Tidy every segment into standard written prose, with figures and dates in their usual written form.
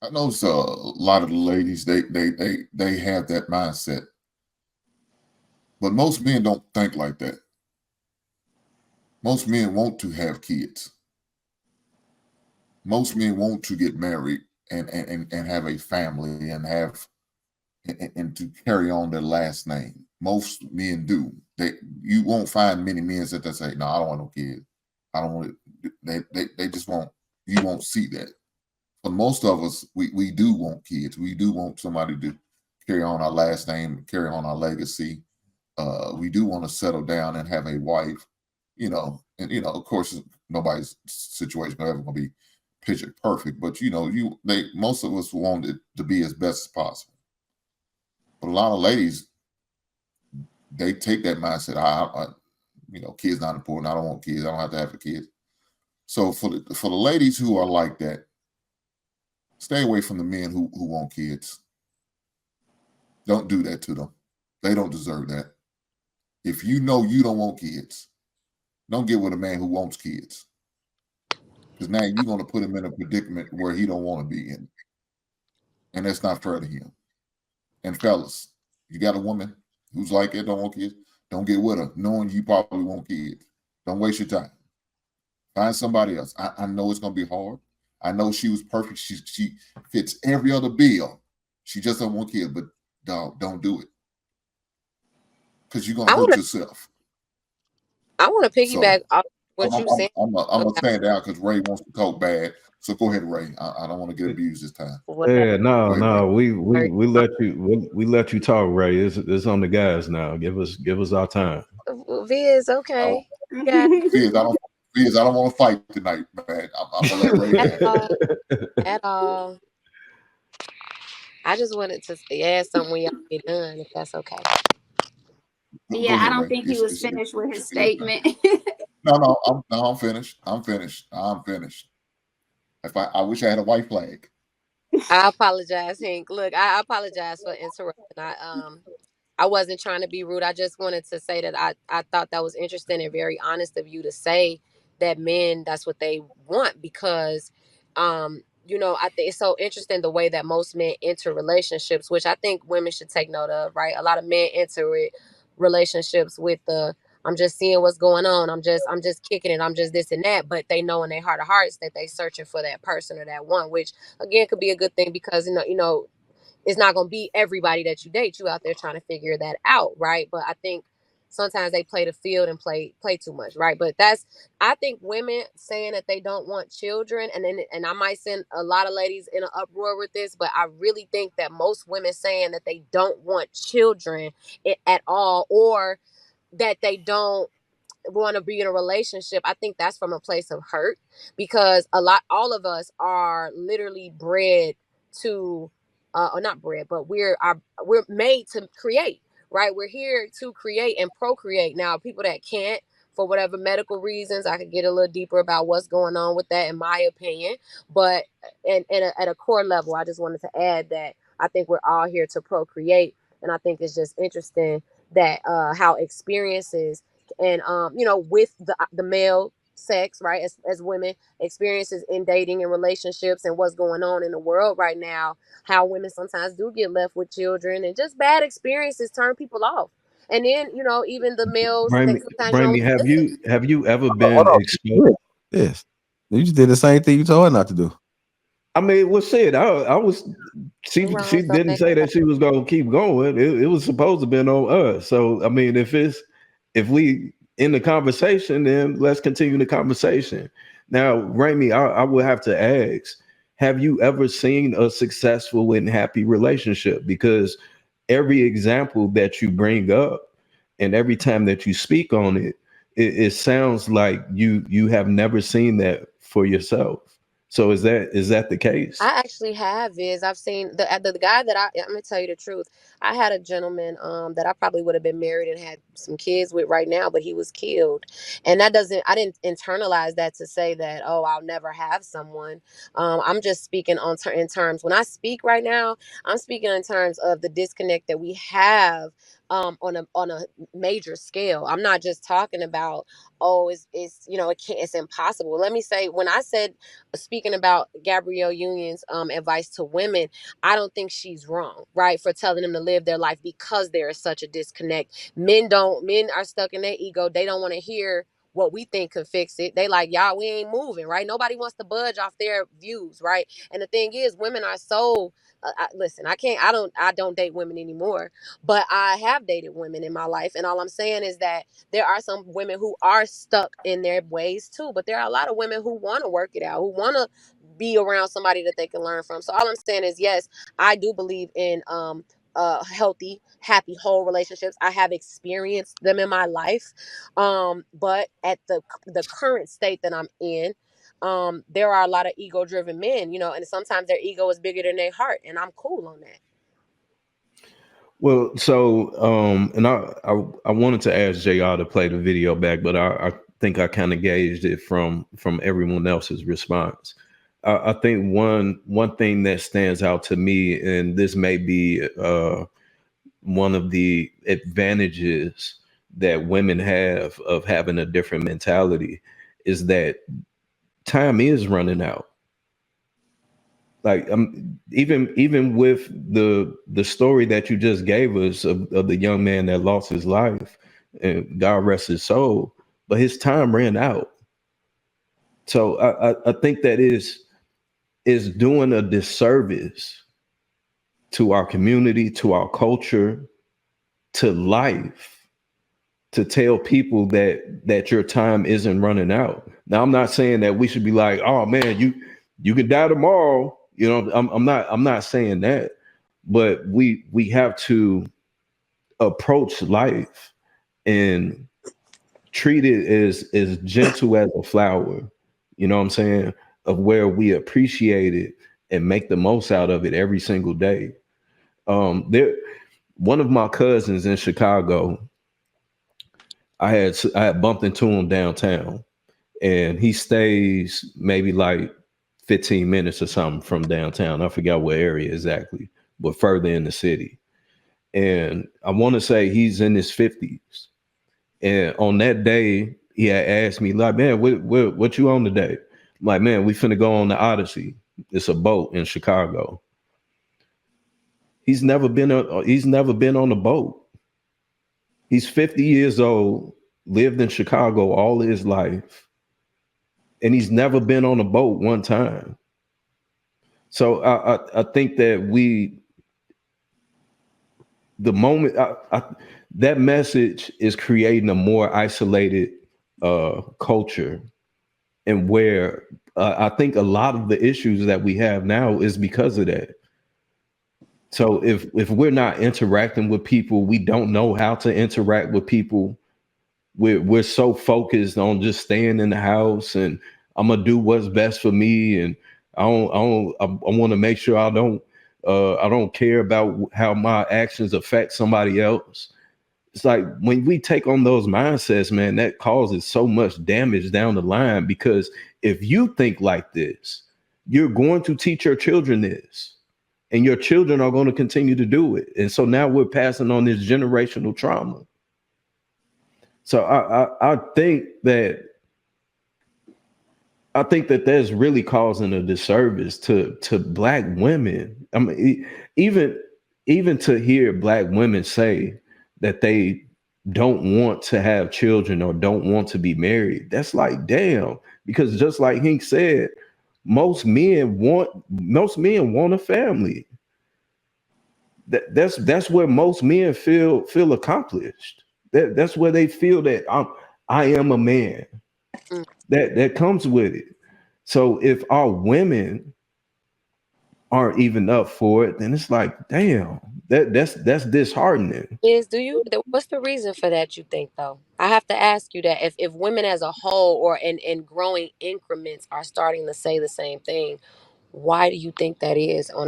I notice a lot of the ladies they have that mindset, but most men don't think like that. Most men want to have kids. Most men want to get married and have a family and have and to carry on their last name. Most men do. You won't find many men that say, "No, I don't want no kids. I don't want it." They just won't. You won't see that. But most of us, we do want kids. We do want somebody to carry on our last name, carry on our legacy. We do want to settle down and have a wife. And of course, nobody's situation is ever going to be picture perfect, but most of us want it to be as best as possible. But a lot of ladies, they take that mindset. Kids not important. I don't want kids. I don't have to have a kid. So for the ladies who are like that, stay away from the men who want kids. Don't do that to them. They don't deserve that. If you know you don't want kids, don't get with a man who wants kids. Because now you're going to put him in a predicament where he don't want to be in. And that's not fair to him. And fellas, you got a woman who's like it, don't want kids, don't get with her, knowing you probably want kids. Don't waste your time. Find somebody else. I know it's going to be hard. I know she was perfect. She fits every other bill. She just don't want kids, but don't do it. Because you're going to hurt yourself. I want to piggyback off what you said. I'm going to stand down because Ray wants to talk bad. So go ahead, Ray. I don't want to get abused this time. Yeah, no. We let you talk, Ray. It's on the guys now. Give us our time. Viz, okay. Viz, I don't want to fight tonight, man. I'm gonna let Ray at all. I just wanted to add something when y'all get done, if that's okay. Yeah, I don't think he was finished with his statement. No, I'm finished. I'm finished. I wish I had a white flag. I apologize, Hank. Look, I apologize for interrupting. I wasn't trying to be rude. I just wanted to say that I thought that was interesting and very honest of you to say that men, that's what they want, because I think it's so interesting the way that most men enter relationships, which I think women should take note of, right? A lot of men enter relationships with I'm just seeing what's going on. I'm just kicking it. I'm just this and that. But they know in their heart of hearts that they searching for that person or that one, which again could be a good thing, because it's not going to be everybody that you date. You out there trying to figure that out, right? But I think sometimes they play the field and play too much, right? But I think women saying that they don't want children, and I might send a lot of ladies in an uproar with this, but I really think that most women saying that they don't want children at all, or that they don't want to be in a relationship, I think that's from a place of hurt, because all of us are literally bred to or not bred, but we're made to create, right? We're here to create and procreate. Now, people that can't, for whatever medical reasons, I could get a little deeper about what's going on with that, in my opinion. But at a core level, I just wanted to add that I think we're all here to procreate, and I think it's just interesting that how experiences and with the male sex, right, as women, experiences in dating and relationships and what's going on in the world right now, how women sometimes do get left with children, and just bad experiences turn people off. And then even the males, Bramy, have you ever been Hold exposed? on. Yes, you just did the same thing you told her not to do. I mean, well, shit. I was. She didn't say that she was gonna keep going. It was supposed to be on us. So I mean, if we in the conversation, then let's continue the conversation. Now, Ramy, I would have to ask: have you ever seen a successful and happy relationship? Because every example that you bring up, and every time that you speak on it sounds like you have never seen that for yourself. So is that the case? I actually have. I've seen the guy that I'm gonna tell you the truth. I had a gentleman that I probably would have been married and had some kids with right now, but he was killed. And I didn't internalize that to say that, oh, I'll never have someone. I'm just speaking in terms, when I speak right now, I'm speaking in terms of the disconnect that we have on a major scale. I'm not just talking about, oh, it's it can't, it's impossible. Let me say, when I said, speaking about Gabrielle Union's advice to women, I don't think she's wrong, right, for telling them to live their life, because there is such a disconnect. Men are stuck in their ego. They don't want to hear what we think could fix it. They like, y'all, we ain't moving, right? Nobody wants to budge off their views, right? And the thing is, women are so listen, I don't date women anymore, but I have dated women in my life, and all I'm saying is that there are some women who are stuck in their ways too, but there are a lot of women who want to work it out, who want to be around somebody that they can learn from. So all I'm saying is, yes, I do believe in healthy, happy, whole relationships. I have experienced them in my life, but at the current state that I'm in, there are a lot of ego driven men, and sometimes their ego is bigger than their heart, and I'm cool on that. Well, so and I wanted to ask JR to play the video back, but I think I kind of gauged it from everyone else's response. I think one thing that stands out to me, and this may be one of the advantages that women have of having a different mentality, is that time is running out. Like even with the story that you just gave us of the young man that lost his life, and God rest his soul, but his time ran out. So I think that is doing a disservice to our community, to our culture, to life, to tell people that your time isn't running out. Now, I'm not saying that we should be like, oh man, you can die tomorrow. I'm not saying that, but we have to approach life and treat it as gentle as a flower. You know what I'm saying? Of where we appreciate it and make the most out of it every single day. One of my cousins in Chicago, I had bumped into him downtown, and he stays maybe like 15 minutes or something from downtown. I forgot what area exactly, but further in the city. And I want to say he's in his 50s. And on that day, he had asked me, like, man, what you on today? I'm like, man, we finna go on the Odyssey. It's a boat in Chicago. He's never been on a boat. He's 50 years old, lived in Chicago all his life, and he's never been on a boat one time. So I think that the moment that message is creating a more isolated culture, and where I think a lot of the issues that we have now is because of that. So if we're not interacting with people, we don't know how to interact with people. We're so focused on just staying in the house, and I'm gonna do what's best for me, and I want to make sure I don't care about how my actions affect somebody else. It's like when we take on those mindsets, man, that causes so much damage down the line, because if you think like this, you're going to teach your children this, and your children are going to continue to do it. And so now we're passing on this generational trauma. So I think that that's really causing a disservice to Black women. I mean, even to hear Black women say that they don't want to have children or don't want to be married, that's like, damn. Because just like Hink said, most men want a family. That's where most men feel accomplished. That's where they feel that I am a man. That comes with it. So if our women aren't even up for it, then it's like, damn, that's disheartening. What's the reason for that, you think, though? I have to ask you that. If women as a whole, or in growing increments, are starting to say the same thing, why do you think that is? I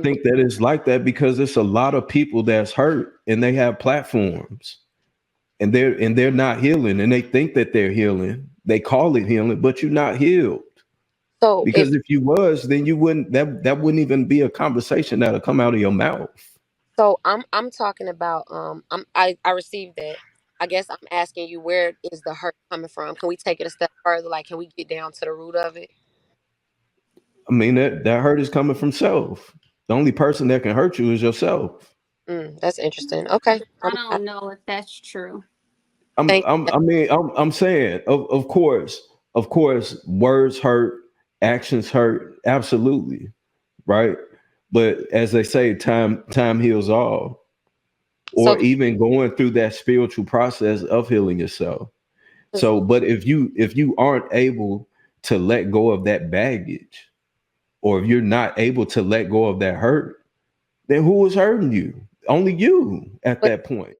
think that it's like that because it's a lot of people that's hurt, and they have platforms, and they're not healing, and they think that they're healing. They call it healing, but you're not healed. So because if you was, then you wouldn't, that wouldn't even be a conversation that'll come out of your mouth. So I'm talking about I received that. I guess I'm asking you, where is the hurt coming from? Can we take it a step further? Like, can we get down to the root of it? I mean, that hurt is coming from self. The only person that can hurt you is yourself. That's interesting. Okay. I don't know if that's true. Thank I'm saying, of course, words hurt, actions hurt, absolutely, right? But as they say, time heals all. So Or even going through that spiritual process of healing yourself. So, but if you aren't able to let go of that baggage, or if you're not able to let go of that hurt, then who is hurting you? Only you at but that point.